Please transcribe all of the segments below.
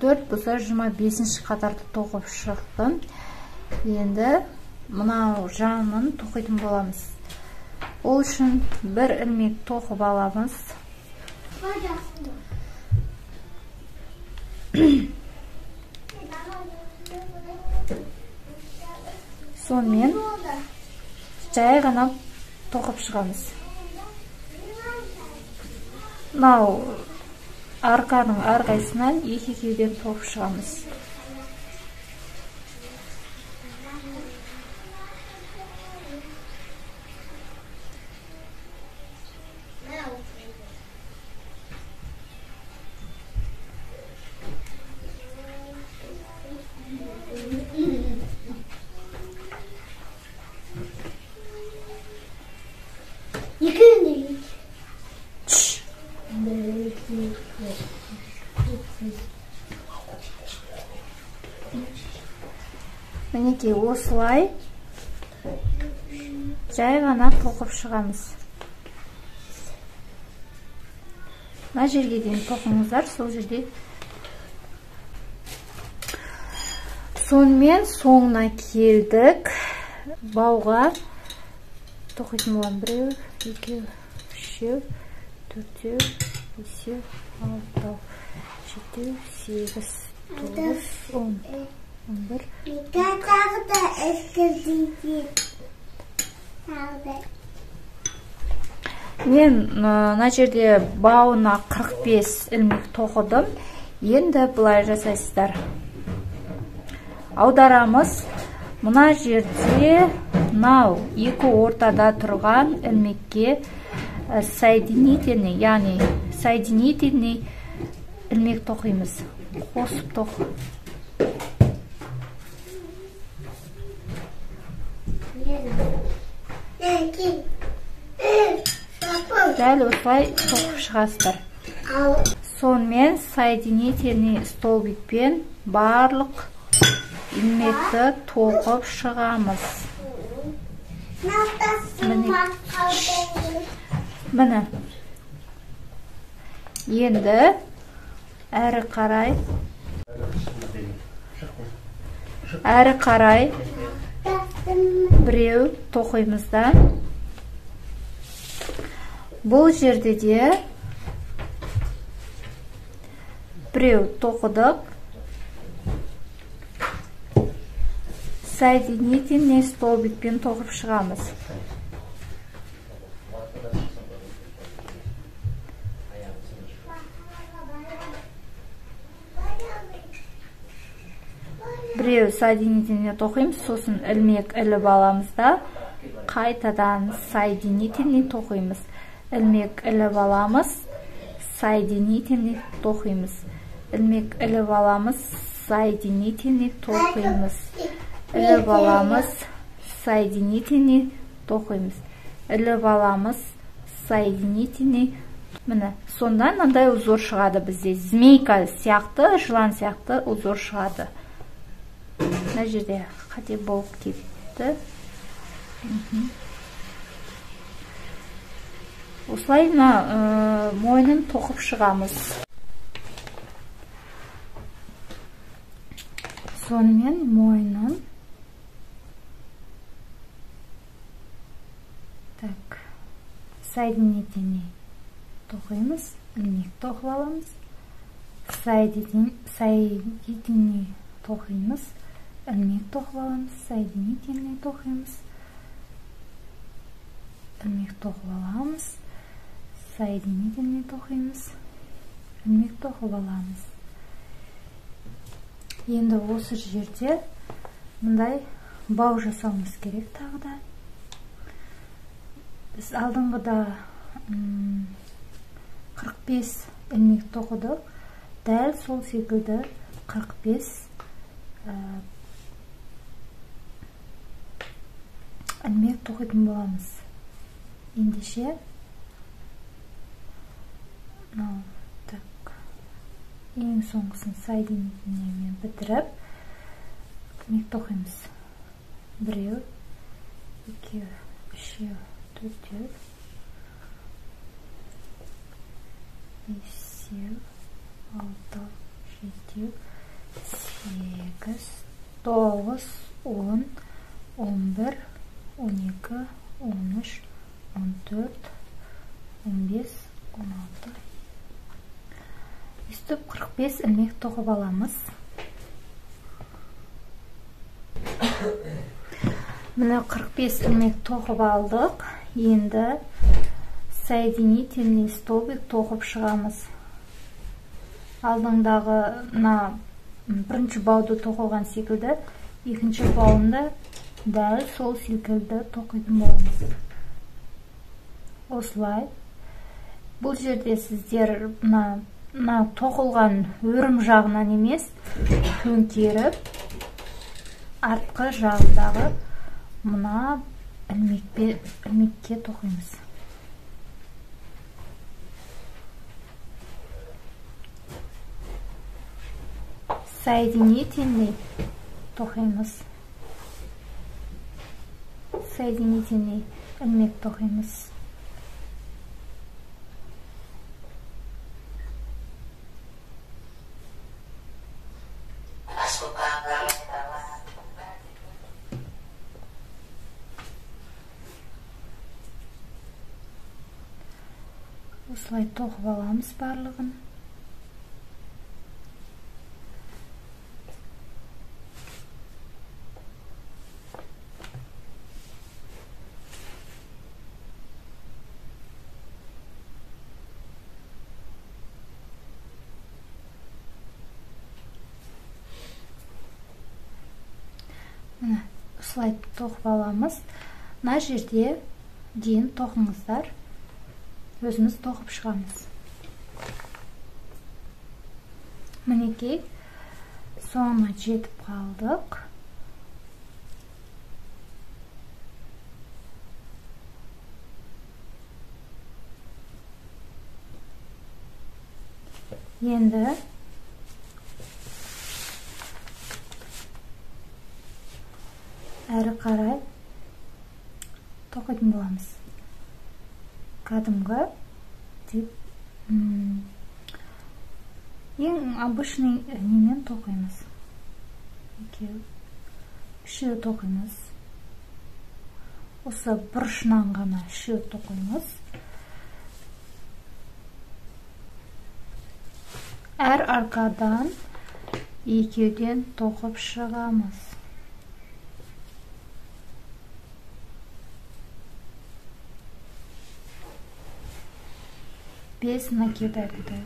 24 болса 25 қатарды тоқып шықтым. Енді мынау жағын тоқитын боламыз. Ол үшін бір ілмек тоқып аламыз. Сонымен жай ғана тоқып шығамыз. Мынау арқаның әрқайсынан екі-екеуден тоқып шығамыз. Мінекей осылай жай ғана тоқып шығамыз. Мына жерге дейін тоқыңыздар, сол жерде. Сонымен соңына келдік. Бауға тоқитын болам. 1, 2, 3, 4, 5, 6, 7, 8, 9, 10. 11. Мен мына жерде бауына 45 ілмек тоқыдым. Енді бұлай жасайсыздар. Аударамыз. Мына жерде мынау екі ортада тұрған ілмекке соединительный, яғни соединительный ілмек тоқимыз. Қосып тоқ. Дәл осылай тоқып шығасыздар. Сонымен соединительный столбикпен барлық ілмекті тоқып шығамыз. Міне. Енді әрі қарай біреу тоқимызда. Бұл жерде де біреу тоқыдық. Соединительный столбикпен тоқып шығамыз. Біреу соединительный тоқимыз, сосын ілмек іліп аламыз да, қайтадан соединительный тоқимыз. Ілмек іліп аламыз, соединительный тоқимыз. Ілмек іліп аламыз, соединительный тоқимыз. Іліп аламыз, соединительный тоқимыз. Іліп аламыз, соединительный. Міне, сонда мынандай узор шығады бізде. Змейка сияқты, жылан сияқты узор шығады. Мына жерде қате болып кетті. Осылай мойнын тоқып шығамыз. Сонымен мойнын соединительный тоқимыз, ілмек тоқып аламыз. Соединительный тоқимыз, ілмек тоқып аламыз, соединительный тоқимыз, ілмек тоқып аламыз, соединительный тоқимыз, ілмек тоқып аламыз. Енді осы жерде мындай бау жасауымыз керек тағы да. Біз алдыңғыда 45 ілмек тоқыдық. Дәл сол секілді 45 ілмек тоқитын боламыз. Ендеше ең соңғысын соединительныймен бітіріп ілмек тоқимыз. 1, 2, 3, 4, 5, 6, 7, 8, 9, 10, 11, 12, 13, 14, 15, 16. Өстіп 45 ілмек тоқып аламыз. Міне 45 ілмек тоқып алдық. Енді соединительный столбик тоқып шығамыз. Алдыңдағы бірінші бауды тоқылған секілді, екінші бауында дәл сол секілді тоқитын боламыз. Осылай. Бұл жерде сіздер тоқылған өрім жағынан емес, төңкеріп, артқы жағындағы мына ілмекке тоқимыз. Соединительный тоқимыз. Соединительный ілмек тоқимыз. Осылай тоқып аламыз барлығын. Міне, осылай тоқып аламыз. Мына жерде дейін тоқыңыздар. Өзіміз тоқып шығамыз. Мінекей, соңына жетіп қалдық. Енді әрі қарай тоқитын боламыз. Кәдімгі деп ең обычный немен тоқимыз. Үшеу тоқимыз. Осы бұрышынан ғана үшеу тоқимыз. Әр арқадан екеуден тоқып шығамыз. Без накида буде.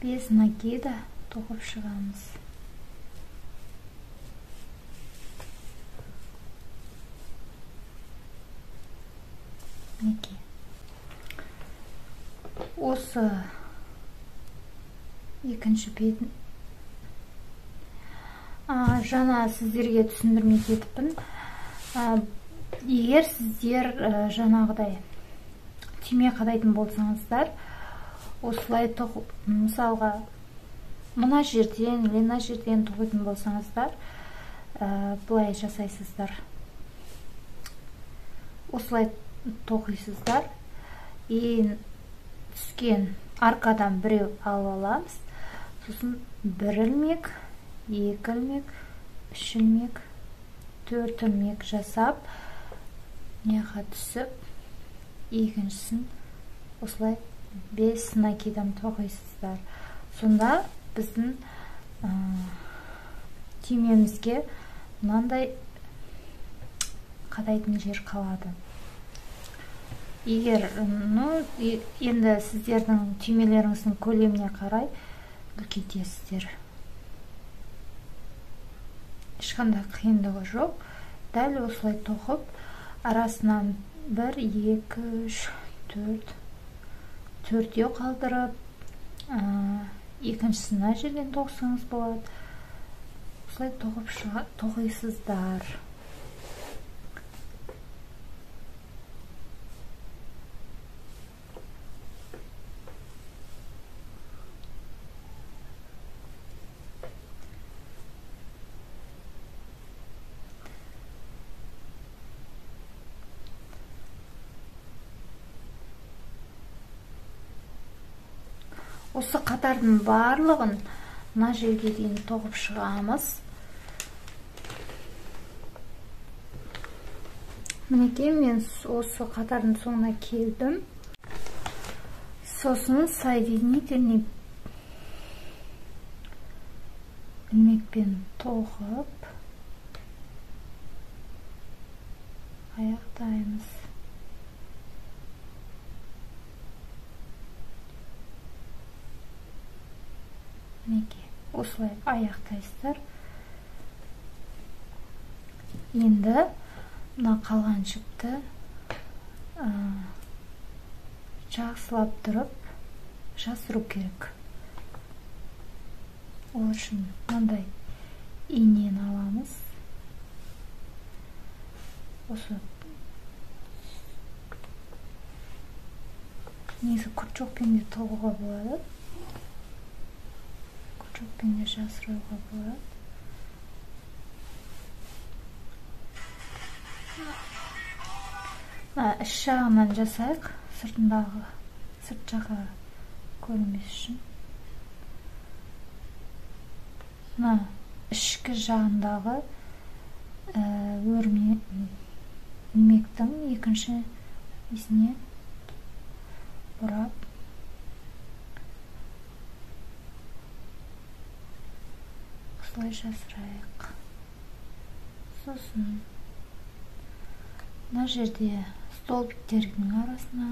Без накида тоқып шығамыз. Мінекей. Осы екінші бетін жаңа сіздерге түсіндірмей кетіппін. Егер сіздер жаңағыдай түйме қадайтын болсаңыздар, осылай мысалға мына жерден, мына жерден тоқитын болсаңыздар, бұлай жасайсыздар. Осылай тоқисыздар. Түскен арқадан біреу алып аламыз. Сосын бір ілмек, екі ілмек, үш ілмек, төрт ілмек жасап, неға түсіп, екіншісін осылай 5 накидан тоқисыздар. Сонда біздің түймемізге мынандай қадайтын жер қалады. Егер енді сіздердің түймелеріңіздің көлеміне қарай үлкейтесіздер. Ешқандай қиындығы жоқ. Дәл осылай тоқып, арасынан 1, 2, 3, 4, төртеу қалдырып, екіншісіне жерден тоқсаңыз болады. Осылай тоқисыздар. Осы қатардың барлығын мына жерге дейін тоғып шығамыз. Мінекей, мен осы қатардың соңына келдім. Сосын соединительный ілмекпен тоғып аяқтаймыз. Мінекей, осылай аяқтайсыздар. Енді мына қалған жіпті жақсылап тұрып жасыру керек. Ол үшін мынандай инені аламыз. Осы негізі күртшокпен де тоғуға болады. Күртшокпен де жасыруға болады. Іш жағынан жасайық, сырт жағы көрінбес үшін. Ішкі жағындағы ілмектің екінші ісіне бұрап осылай жасырайық. Сосын мына жерде столбиктердің арасына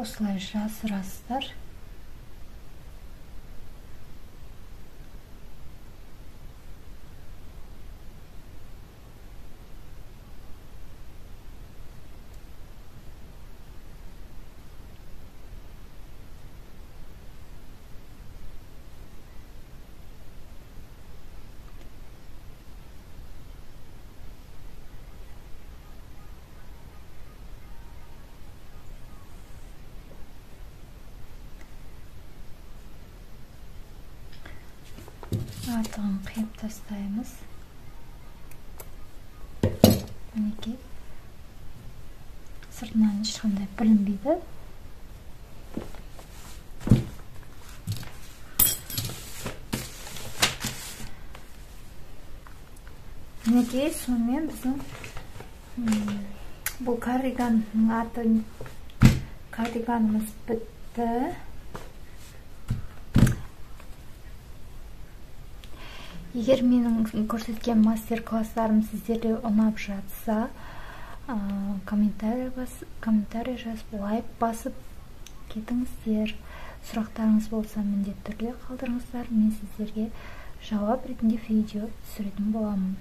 осылай жасырасыздар. Артығын қиып тастаймыз. Мінекей, сыртынан ешқандай білінбейді. Мінекей, сонымен біздің бұл кардиганымыз бітті. Егер менің көрсеткен мастер-класстарым сіздерге ұнап жатса, комментарий жазып, лайк басып кетіңіздер. Сұрақтарыңыз болса, міндетті түрде қалдырыңыздар. Мен сіздерге жауап ретінде видео түсіретін боламын.